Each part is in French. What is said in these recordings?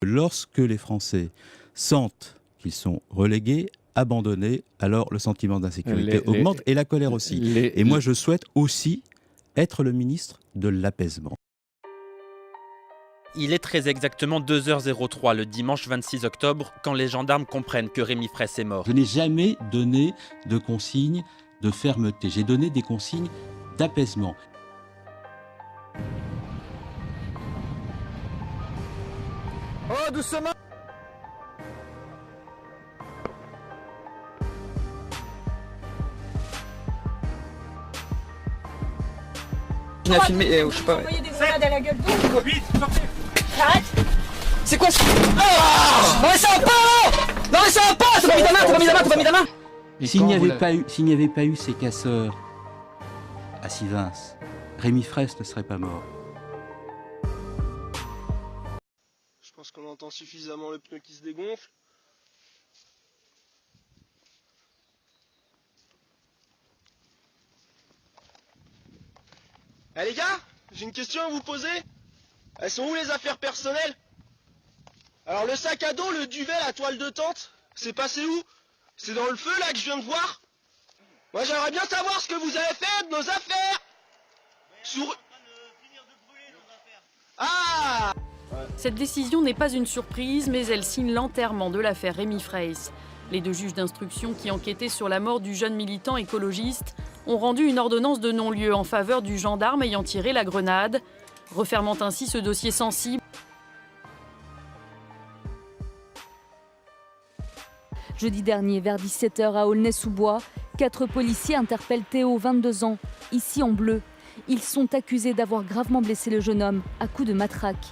Lorsque les Français sentent qu'ils sont relégués, abandonnés, alors le sentiment d'insécurité augmente et la colère aussi. Et moi, je souhaite aussi être le ministre de l'apaisement. Il est très exactement 2h03 le dimanche 26 octobre quand les gendarmes comprennent que Rémi Fraisse est mort. Je n'ai jamais donné de consignes de fermeté. J'ai donné des consignes d'apaisement. Oh, doucement! On a filmé, je sais pas. Envoyer des grenades à la gueule d'eau. Vite, sortez. Arrête. C'est quoi ça? Ah! Non mais ça va pas! Non mais ça va pas! T'as pas mis ta main, t'as pas mis ta main, t'as pas mis ta main! S'il n'y avait pas eu ces casseurs à Sivins, Rémi Fraisse ne serait pas mort. Je pense qu'on entend suffisamment le pneu qui se dégonfle. Eh les gars, j'ai une question à vous poser. Elles sont où les affaires personnelles? Alors le sac à dos, le duvet, la toile de tente, c'est passé où? C'est dans le feu là que je viens de voir? Moi j'aimerais bien savoir ce que vous avez fait de nos affaires. Ah! Cette décision n'est pas une surprise, mais elle signe l'enterrement de l'affaire Rémi Fraisse. Les deux juges d'instruction qui enquêtaient sur la mort du jeune militant écologiste ont rendu une ordonnance de non-lieu en faveur du gendarme ayant tiré la grenade, refermant ainsi ce dossier sensible. Jeudi dernier, vers 17h à Aulnay-sous-Bois, 4 policiers interpellent Théo, 22 ans, ici en bleu. Ils sont accusés d'avoir gravement blessé le jeune homme à coups de matraque.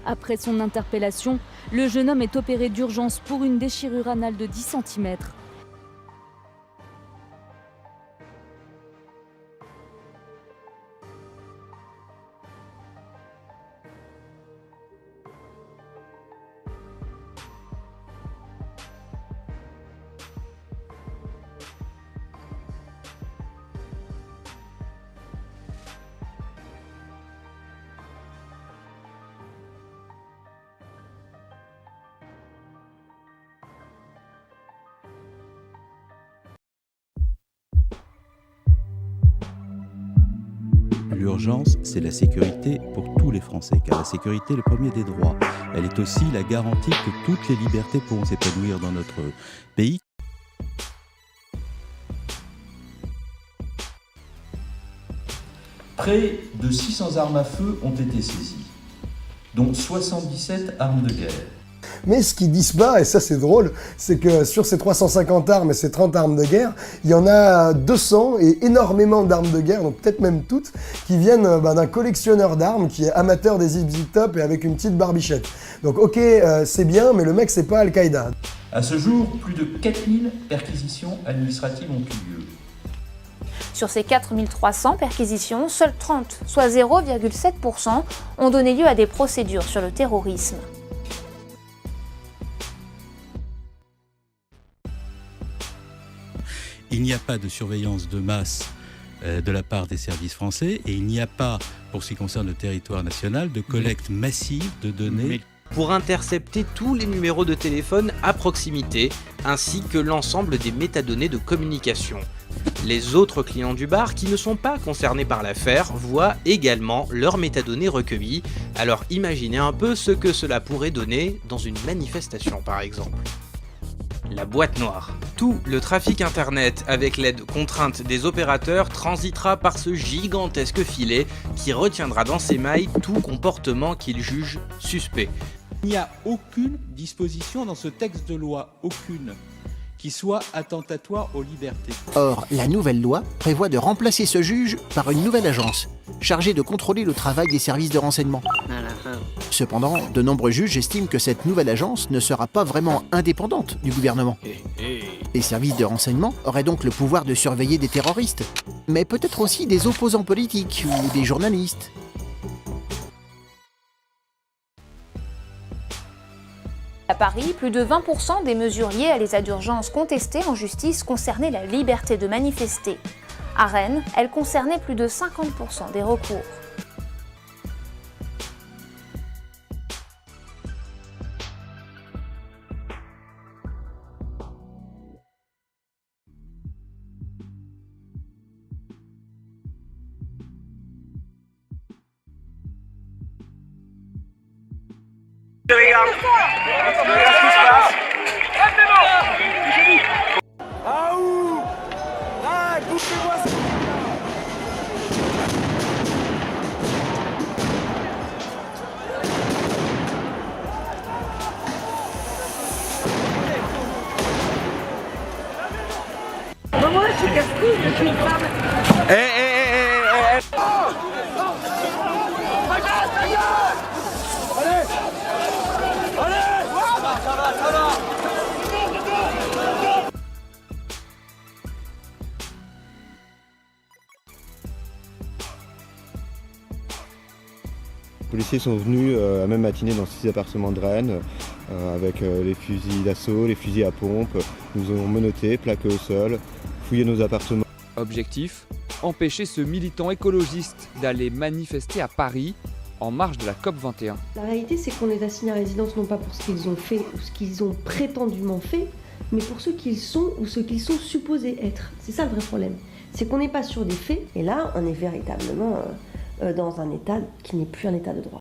Après son interpellation, le jeune homme est opéré d'urgence pour une déchirure anale de 10 cm. L'urgence, c'est la sécurité pour tous les Français, car la sécurité est le premier des droits. Elle est aussi la garantie que toutes les libertés pourront s'épanouir dans notre pays. Près de 600 armes à feu ont été saisies, dont 77 armes de guerre. Mais ce qu'ils disent pas, et ça c'est drôle, c'est que sur ces 350 armes et ces 30 armes de guerre, il y en a 200 et énormément d'armes de guerre, donc peut-être même toutes, qui viennent d'un collectionneur d'armes qui est amateur des Zip Top et avec une petite barbichette. Donc ok, c'est bien, mais le mec c'est pas Al-Qaïda. À ce jour, plus de 4000 perquisitions administratives ont eu lieu. Sur ces 4300 perquisitions, seules 30, soit 0,7%, ont donné lieu à des procédures sur le terrorisme. Il n'y a pas de surveillance de masse de la part des services français et il n'y a pas, pour ce qui concerne le territoire national, de collecte massive de données. Pour intercepter tous les numéros de téléphone à proximité, ainsi que l'ensemble des métadonnées de communication. Les autres clients du bar qui ne sont pas concernés par l'affaire voient également leurs métadonnées recueillies, alors imaginez un peu ce que cela pourrait donner dans une manifestation par exemple. La boîte noire. Tout le trafic internet, avec l'aide contrainte des opérateurs, transitera par ce gigantesque filet qui retiendra dans ses mailles tout comportement qu'il juge suspect. Il n'y a aucune disposition dans ce texte de loi, aucune, qui soit attentatoire aux libertés. Or, la nouvelle loi prévoit de remplacer ce juge par une nouvelle agence, chargée de contrôler le travail des services de renseignement. Cependant, de nombreux juges estiment que cette nouvelle agence ne sera pas vraiment indépendante du gouvernement. Les services de renseignement auraient donc le pouvoir de surveiller des terroristes, mais peut-être aussi des opposants politiques ou des journalistes. À Paris, plus de 20% des mesures liées à l'état d'urgence contestées en justice concernaient la liberté de manifester. À Rennes, elles concernaient plus de 50% des recours. Regarde ce qui se passe. Ah ouh. Ah, bouchez-moi ça. Moi, je suis casse-couille, je suis une femme. Les policiers sont venus la même matinée dans 6 appartements de Rennes avec les fusils d'assaut, les fusils à pompe, nous ont menottés, plaqués au sol, fouillé nos appartements. Objectif, empêcher ce militant écologiste d'aller manifester à Paris en marge de la COP21. La réalité, c'est qu'on les assigne à résidence non pas pour ce qu'ils ont fait ou ce qu'ils ont prétendument fait, mais pour ce qu'ils sont ou ce qu'ils sont supposés être. C'est ça le vrai problème. C'est qu'on n'est pas sur des faits, et là, on est véritablement dans un état qui n'est plus un état de droit.